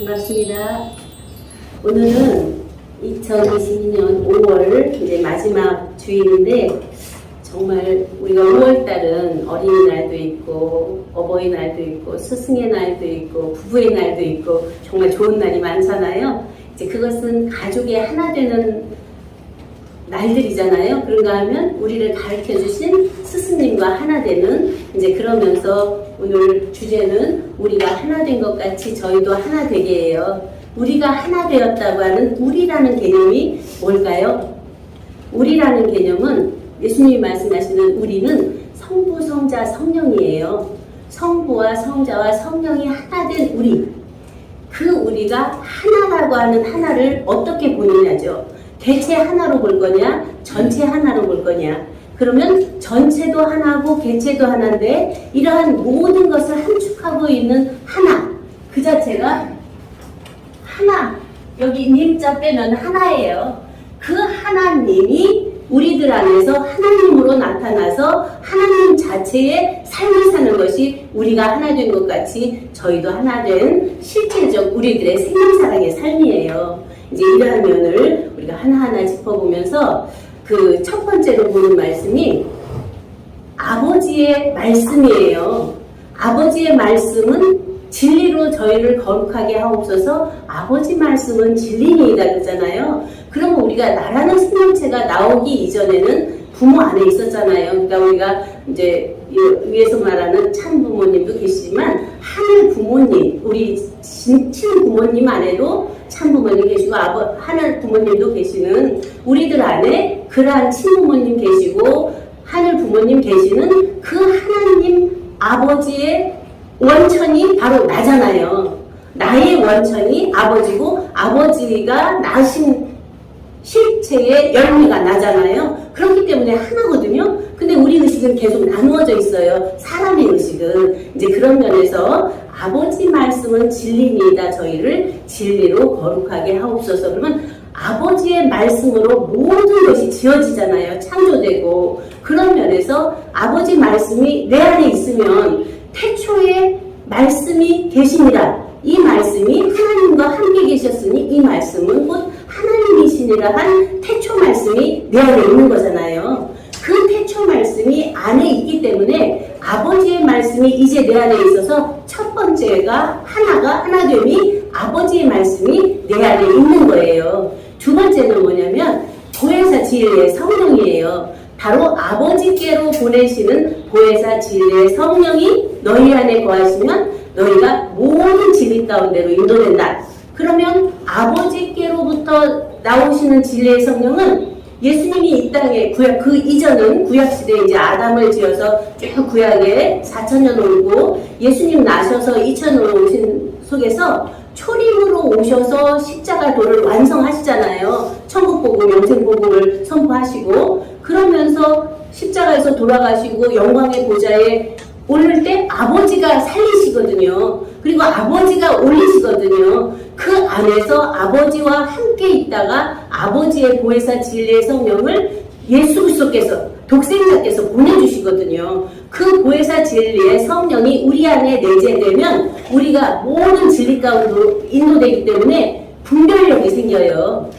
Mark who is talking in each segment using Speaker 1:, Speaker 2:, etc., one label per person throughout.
Speaker 1: 반갑습니다. 오늘은 2022년 5월 이제 마지막 주일인데 정말 우리가 5월달은 어린이날도 있고 어버이날도 있고 스승의 날도 있고 부부의 날도 있고 정말 좋은 날이 많잖아요. 이제 그것은 가족이 하나 되는 날들이잖아요. 그런가 하면 우리를 가르쳐 주신 스승님과 하나 되는 이제 그러면서 오늘 주제는 우리가 하나 된 것 같이 저희도 하나 되게 해요. 우리가 하나 되었다고 하는 우리라는 개념이 뭘까요? 우리라는 개념은 예수님이 말씀하시는 우리는 성부, 성자, 성령이에요. 성부와 성자와 성령이 하나 된 우리. 그 우리가 하나라고 하는 하나를 어떻게 보느냐죠. 개체 하나로 볼 거냐, 전체 하나로 볼 거냐. 그러면 전체도 하나고 개체도 하나인데 이러한 모든 것을 함축하고 있는 하나, 그 자체가 하나, 여기 님자 빼면 하나예요. 그 하나님이 우리들 안에서 하나님으로 나타나서 하나님 자체의 삶을 사는 것이 우리가 하나 된 것 같이 저희도 하나 된 실제적 우리들의 생명사랑의 삶이에요. 이제 이러한 면을 우리가 하나하나 짚어보면서 그 첫 번째로 보는 말씀이 아버지의 말씀이에요. 아버지의 말씀은 진리로 저희를 거룩하게 하옵소서. 아버지 말씀은 진리니이다 그러잖아요. 그러면 우리가 나라는 생명체가 나오기 이전에는 부모 안에 있었잖아요. 그러니까 우리가 이제 위에서 말하는 참 부모님도 계시지만 하늘 부모님, 우리 친부모님 안에도 참 부모님 계시고 하늘 부모님도 계시는 우리들 안에 그러한 친부모님 계시고 하늘 부모님 계시는 그 하나님 아버지의 원천이 바로 나잖아요. 나의 원천이 아버지고 아버지가 나신 실체의 열매가 나잖아요. 그렇기 때문에 하나거든요. 근데 우리 의식은 계속 나누어져 있어요. 사람의 의식은. 이제 그런 면에서 아버지 말씀은 진리니이다. 저희를 진리로 거룩하게 하옵소서. 그러면 아버지의 말씀으로 모든 것이 지어지잖아요. 창조되고. 그런 면에서 아버지 말씀이 내 안에 있으면 태초에 말씀이 계십니다. 이 말씀이 하나님과 함께 계셨으니 이 말씀은 곧 하나님이시니라 한 태초 말씀이 내 안에 있는 거잖아요. 그 태초 말씀이 안에 있기 때문에 아버지의 말씀이 이제 내 안에 있어서 첫 번째가 하나됨이 아버지의 말씀이 내 안에 있는 거예요. 두 번째는 뭐냐면 보혜사 진리의 성령이에요. 바로 아버지께로 보내시는 보혜사 진리의 성령이 너희 안에 거하시면 너희가 모든 진리 가운데로 인도된다. 그러면 아버지께로부터 나오시는 진리의 성령은 예수님이 이 땅에 그 이전은 구약시대에 이제 아담을 지어서 쭉 구약에 4,000년 오고 예수님 나셔서 2,000년 오신 속에서 초림으로 오셔서 십자가 도를 완성하시잖아요. 천국복음, 영생복음을 선포하시고 그러면서 십자가에서 돌아가시고 영광의 보좌에 오를 때 아버지가 살리시거든요. 그리고 아버지가 올리시거든요. 그 안에서 아버지와 함께 있다가 아버지의 보혜사 진리의 성령을 예수 그리스도께서 독생자께서 보내주시거든요. 그 보혜사 진리의 성령이 우리 안에 내재되면 우리가 모든 진리 가운데로 인도되기 때문에 분별력이 생겨요.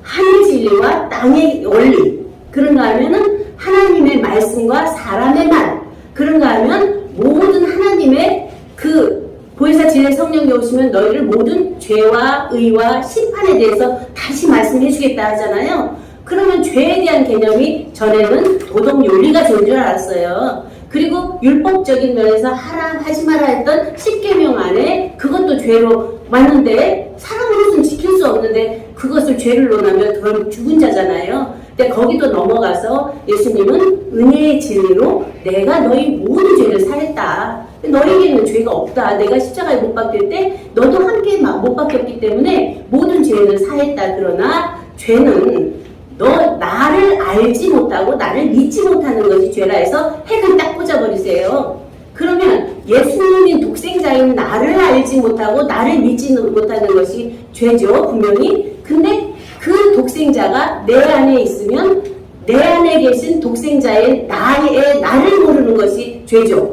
Speaker 1: 하늘 진리와 땅의 원리. 그런가 하면은 하나님의 말씀과 사람의 말. 그런가 하면 모든 하나님의 그 보혜사 진리의 성령이 오시면 너희를 모든 죄와 의와 심판에 대해서 다시 말씀해 주겠다 하잖아요. 그러면 죄에 대한 개념이 전에는 도덕 윤리가 좋은 줄 알았어요. 그리고 율법적인 면에서 하라 하지 마라 했던 10계명 안에 그것도 죄로 맞는데 사람으로서는 지킬 수 없는데 그것을 죄를 논하면 그건 죽은 자잖아요. 근데 거기도 넘어가서 예수님은 은혜의 진리로 내가 너희 모든 죄를 사했다. 너에게는 죄가 없다. 내가 십자가에 못 박힐 때 너도 함께 못 박혔기 때문에 모든 죄를 사했다. 그러나 죄는 너 나를 알지 못하고 나를 믿지 못하는 것이 죄라 해서 핵을 딱 꽂아버리세요. 그러면 예수님이 독생자인 나를 알지 못하고 나를 믿지 못하는 것이 죄죠. 분명히. 근데 그 독생자가 내 안에 있으면 내 안에 계신 독생자의 나를 모르는 것이 죄죠.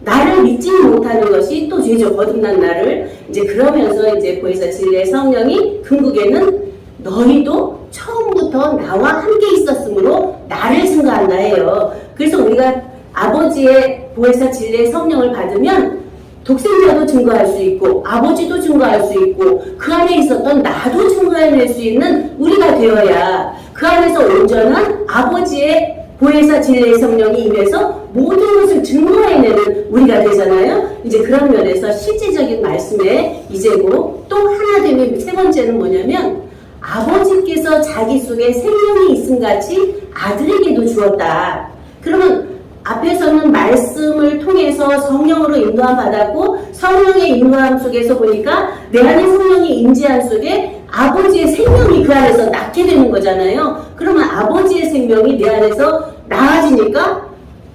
Speaker 1: 나를 믿지 못하는 것이 또 죄죠. 거듭난 나를. 이제 그러면서 이제 보혜사 진리의 성령이 궁극에는 너희도 처음부터 나와 함께 있었으므로 나를 증거한다 해요. 그래서 우리가 아버지의 보혜사 진리의 성령을 받으면 독생자도 증거할 수 있고 아버지도 증거할 수 있고 그 안에 있었던 나도 증거해낼 수 있는 우리가 되어야 그 안에서 온전한 아버지의 보혜사 진리의 성령이 임해서 모든 것을 증거해내는 우리가 되잖아요. 이제 그런 면에서 실제적인 말씀에 이제고 또 하나 되면 세 번째는 뭐냐면 아버지께서 자기 속에 생명이 있음같이 아들에게도 주었다. 그러면 앞에서는 말씀을 통해서 성령으로 인도함 받았고 성령의 인도함 속에서 보니까 내 안에 성령이 임재한 속에 아버지의 생명이 그 안에서 낳게 되는 거잖아요. 그러면 아버지의 생명이 내 안에서 나아지니까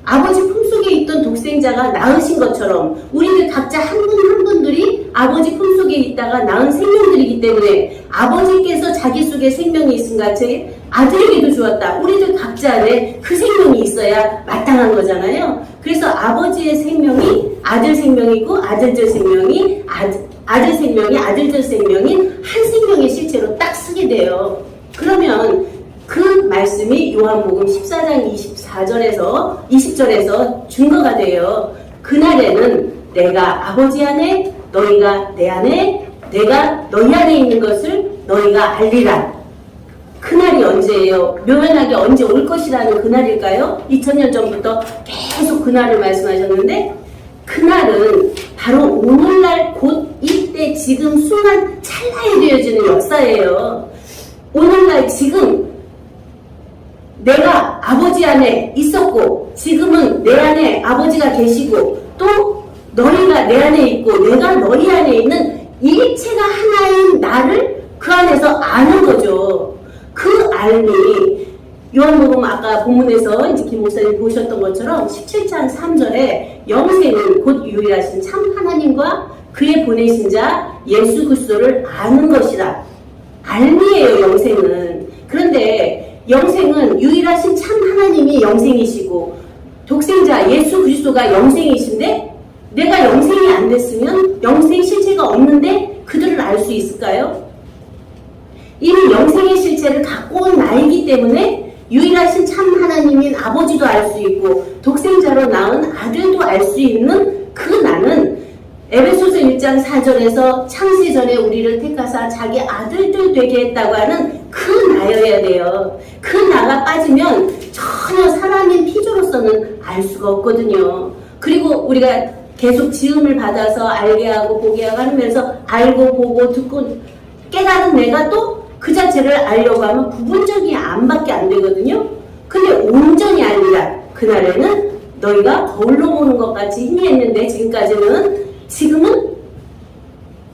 Speaker 1: 아버지 품속에 있던 독생자가 낳으신 것처럼 우리들 각자 한 분 한 분들이 아버지 품속에 있다가 낳은 생명들이기 때문에 아버지께서 자기 속에 생명이 있음같이 아들에게도 주었다. 우리들 각자 안에 그 생명이 있어야 마땅한 거잖아요. 그래서 아버지의 생명이 아들 생명이고 아들들 생명이 아들 생명이 아들들 생명인 한 생명의 실체로 딱 쓰게 돼요. 그러면 그 말씀이 요한복음 14장 24절에서 20절에서 증거가 돼요. 그날에는 내가 아버지 안에 너희가 내 안에 내가 너희 안에 있는 것을 너희가 알리라. 그날이 언제예요? 묘연하게 언제 올 것이라는 그날일까요? 2000년 전부터 계속 그날을 말씀하셨는데 그날은 바로 오늘날 곧 이때 지금 순간 찰나에 되어지는 역사예요. 오늘날 지금 내가 아버지 안에 있었고 지금은 내 안에 아버지가 계시고 또 너희가 내 안에 있고 내가 너희 안에 있는 일체가 하나인 나를 그 안에서 아는 거죠. 그 알미 요한복음 아까 본문에서 이제 김 목사님 보셨던 것처럼 17장 3절에 영생은 곧 유일하신 참 하나님과 그의 보내신 자 예수 그리스도를 아는 것이라. 알미예요, 영생은. 그런데 영생은 유일하신 참 하나님이 영생이시고 독생자 예수 그리스도가 영생이신데 내가 영생이 안 됐으면 영생 실체가 없는데 그들을 알 수 있을까요? 이미 영생의 실체를 갖고 온 나이기 때문에 유일하신 참 하나님인 아버지도 알 수 있고 독생자로 낳은 아들도 알 수 있는 그 나는 에베소서 1장 4절에서 창세 전에 우리를 택하사 자기 아들들 되게 했다고 하는 그 나여야 돼요. 그 나가 빠지면 전혀 사람인 피조로서는 알 수가 없거든요. 그리고 우리가 계속 지음을 받아서 알게 하고 보게 하고 하면서 알고 보고 듣고 깨달은 내가 또 그 자체를 알려고 하면 부분적인 안밖에 안 되거든요. 근데 온전히 알리라. 그날에는 너희가 거울로 보는 것 같이 희미했는데 지금은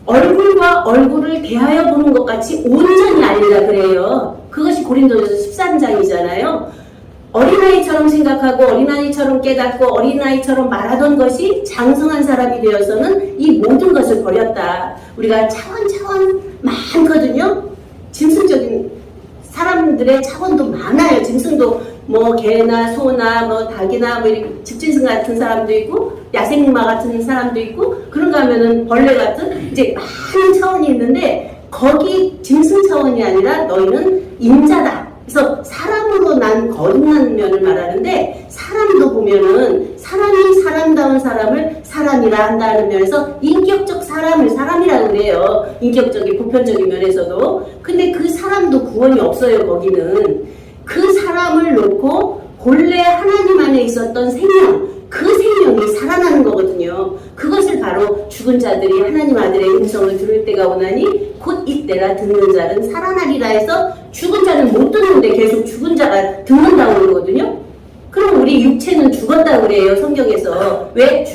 Speaker 1: 얼굴과 얼굴을 대하여 보는 것 같이 온전히 알리라 그래요. 그것이 고린도전서 13장이잖아요. 어린아이처럼 생각하고 어린아이처럼 깨닫고 어린아이처럼 말하던 것이 장성한 사람이 되어서는 이 모든 것을 버렸다. 우리가 차원 많거든요. 짐승적인 사람들의 차원도 많아요. 짐승도 뭐 개나 소나 뭐 닭이나 뭐 이렇게 집짐승 같은 사람도 있고 야생마 같은 사람도 있고 그런가 하면은 벌레 같은 이제 많은 차원이 있는데 거기 짐승 차원이 아니라 너희는 인자다. 그래서 사람으로 난 거듭난 면을 말하는데 사람도 보면은 사람이 사람다운 사람을 사람이라 한다는 면에서 인격적 사람을 사람이라고 그래요. 인격적인 보편적인 면에서도. 근데 그 사람도 구원이 없어요. 거기는. 그 사람을 놓고 본래 하나님 안에 있었던 생명, 그 생명이 살아나는 거거든요. 그것을 바로 죽은 자들이 하나님 아들의 음성을 들을 때가 오나니 곧 이때라 듣는 자는 살아나리라 해서 죽은 자는 못 듣는데 계속 죽은 자가 듣는다고 그러거든요. 그럼 우리 육체는 죽었다고 그래요. 성경에서. 왜?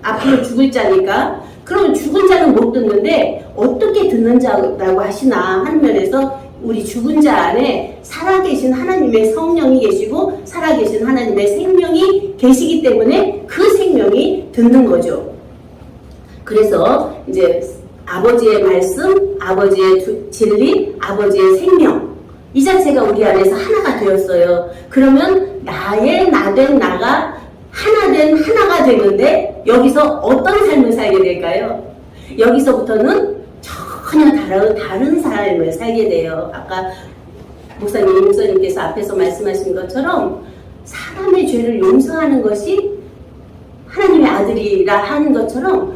Speaker 1: 앞으로 죽을 자니까. 그러면 죽은 자는 못 듣는데 어떻게 듣는 자라고 하시나 하는 면에서 우리 죽은 자 안에 살아계신 하나님의 성령이 계시고 살아계신 하나님의 생명이 계시기 때문에 그 생명이 듣는 거죠. 그래서 이제 아버지의 말씀, 아버지의 진리, 아버지의 생명 이 자체가 우리 안에서 하나가 되었어요. 그러면 나의 나된 나가 하나가 되는데 여기서 어떤 삶을 살게 될까요? 여기서부터는 전혀 다른 삶을 살게 돼요. 아까 목사님께서 앞에서 말씀하신 것처럼 사람의 죄를 용서하는 것이 하나님의 아들이라 하는 것처럼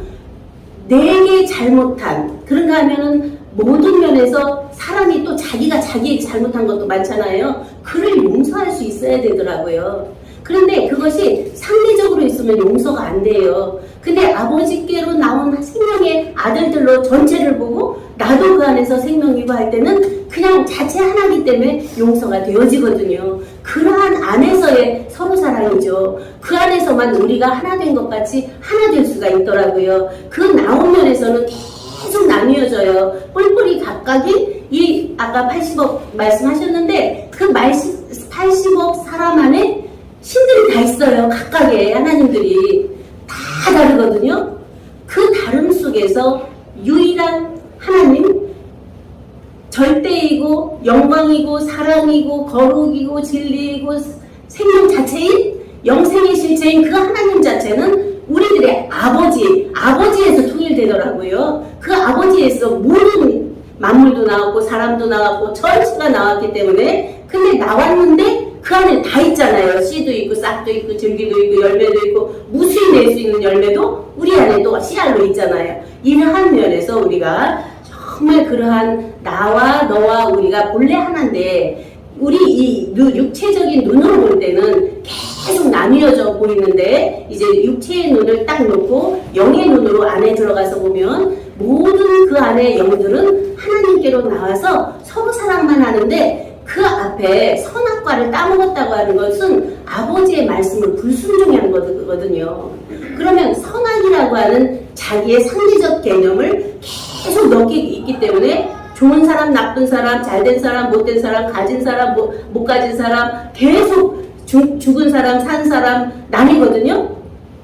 Speaker 1: 내게 잘못한, 그런가 하면은 모든 면에서 사람이 또 자기가 자기 잘못한 것도 많잖아요. 그를 용서할 수 있어야 되더라고요. 그런데 그것이 상대적으로 있으면 용서가 안 돼요. 근데 아버지께로 나온 생명의 아들들로 전체를 보고 나도 그 안에서 생명이고 할 때는 그냥 자체 하나이기 때문에 용서가 되어지거든요. 그러한 안에서의 서로 사랑이죠. 그 안에서만 우리가 하나 된 것 같이 하나 될 수가 있더라고요. 그 나온 면에서는 계속 나뉘어져요. 뿔뿔이 각각이 이 아까 80억 말씀하셨는데 그 80억 사람 안에 신들이 다 있어요. 각각의 하나님들이 다 다르거든요. 그 다름 속에서 유일한 하나님, 절대이고 영광이고 사랑이고 거룩이고 진리이고 생명 자체인 영생의 실체인 그 하나님 자체는 우리들의 아버지에서 통일되더라고요. 그 아버지에서 모든 만물도 나왔고 사람도 나왔고 전체가 나왔기 때문에, 근데 나왔는데 그 안에 다 있잖아요. 씨도 있고 싹도 있고 줄기도 있고 열매도 있고 무수히 낼 수 있는 열매도 우리 안에 또 씨알로 있잖아요. 이러한 면에서 우리가 정말 그러한 나와 너와 우리가 본래 하나인데, 우리 이 육체적인 눈으로 볼 때는 계속 나뉘어져 보이는데, 이제 육체의 눈을 딱 놓고 영의 눈으로 안에 들어가서 보면 모든 그 안에 영들은 하나님께로 나와서 서로 사랑만 하는데, 그 앞에 선악과를 따먹었다고 하는 것은 아버지의 말씀을 불순종한 거거든요. 그러면 선악이라고 하는 자기의 상대적 개념을 계속 넣기 있기 때문에 좋은 사람, 나쁜 사람, 잘된 사람, 못된 사람, 가진 사람, 못 가진 사람, 계속 죽은 사람, 산 사람 나뉘거든요.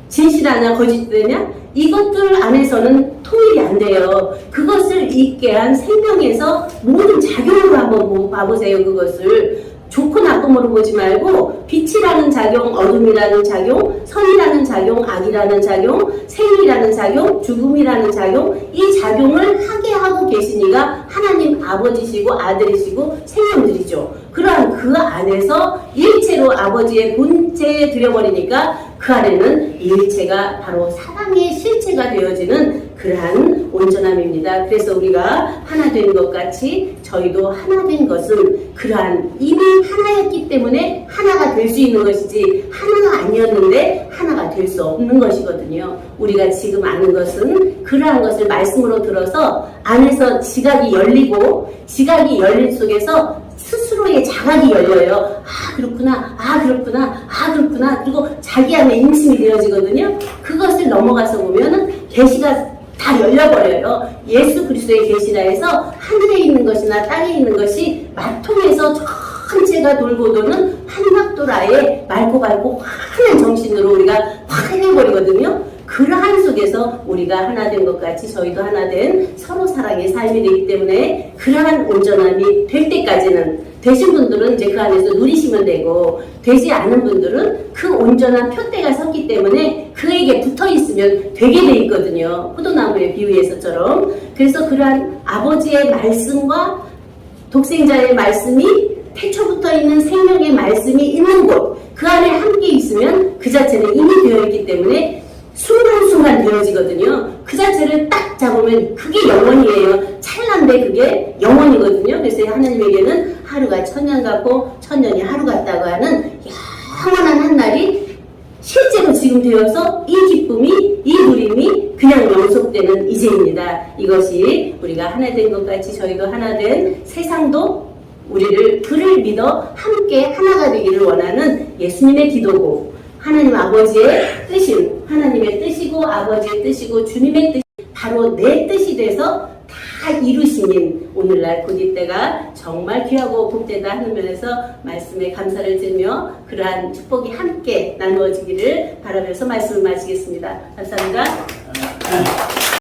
Speaker 1: 진실하냐 거짓되냐 이것들 안에서는 통일이 안 돼요. 그것을 있게 한 생명에서 모든 작용으로 한번 봐보세요. 그것을 좋고 나쁨으로 보지 말고 빛이라는 작용, 어둠이라는 작용, 선이라는 작용, 악이라는 작용, 생이라는 작용, 죽음이라는 작용, 이 작용을 하게 하고 계신 이가 하나님 아버지시고 아들이시고 생명들이죠. 그러한 그 안에서 일체로 아버지의 본체에 들여버리니까 그 안에는 일체가 바로 사랑의 실체가 되어지는 그러한 온전함입니다. 그래서 우리가 하나 된 것 같이 저희도 하나 된 것은 그러한 이미 하나였기 때문에 하나가 될 수 있는 것이지, 하나가 아니었는데 하나가 될 수 없는 것이거든요. 우리가 지금 아는 것은 그러한 것을 말씀으로 들어서 안에서 지각이 열리고, 지각이 열린 속에서 스스로의 자각이 열려요. 아 그렇구나, 아 그렇구나, 아 그렇구나. 그리고 자기 안에 인심이 되어지거든요. 그것을 넘어가서 보면은 계시가 다 열려버려요. 예수 그리스도의 계시라 해서 하늘에 있는 것이나 땅에 있는 것이 마통에서 전체가 돌고 도는 한락도라의 맑고 환한 정신으로 우리가 확인해버리거든요. 그러한 속에서 우리가 하나 된 것 같이 저희도 하나 된 서로 사랑의 삶이 되기 때문에, 그러한 온전함이 될 때까지는, 되신 분들은 이제 그 안에서 누리시면 되고, 되지 않은 분들은 그 온전한 표대가 섰기 때문에 그에게 붙어 있으면 되게 돼 있거든요. 포도나무의 비유에서처럼. 그래서 그러한 아버지의 말씀과 독생자의 말씀이 태초부터 있는 생명의 말씀이 있는 곳, 그 안에 함께 있으면 그 자체는 이미 되어 있기 때문에 순간순간 되어지거든요. 그 자체를 딱 잡으면 그게 영원이에요. 찰나인데 그게 영원이거든요. 그래서 하나님에게는 하루가 천년 같고 천년이 하루 같다고 하는 영원한 한날이 실제로 지금 되어서 이 기쁨이, 이 누림이 그냥 영속되는 이제입니다. 이것이 우리가 하나 된 것 같이 저희도 하나 된 세상도 그를 믿어 함께 하나가 되기를 원하는 예수님의 기도고, 하나님 아버지의 뜻인, 하나님의 뜻이고 아버지의 뜻이고 주님의 뜻이 바로 내 뜻이 돼서 다 이루시는 오늘날 곧 이때가 정말 귀하고 복되다 하는 면에서 말씀에 감사를 드리며 그러한 축복이 함께 나누어지기를 바라면서 말씀을 마치겠습니다. 감사합니다.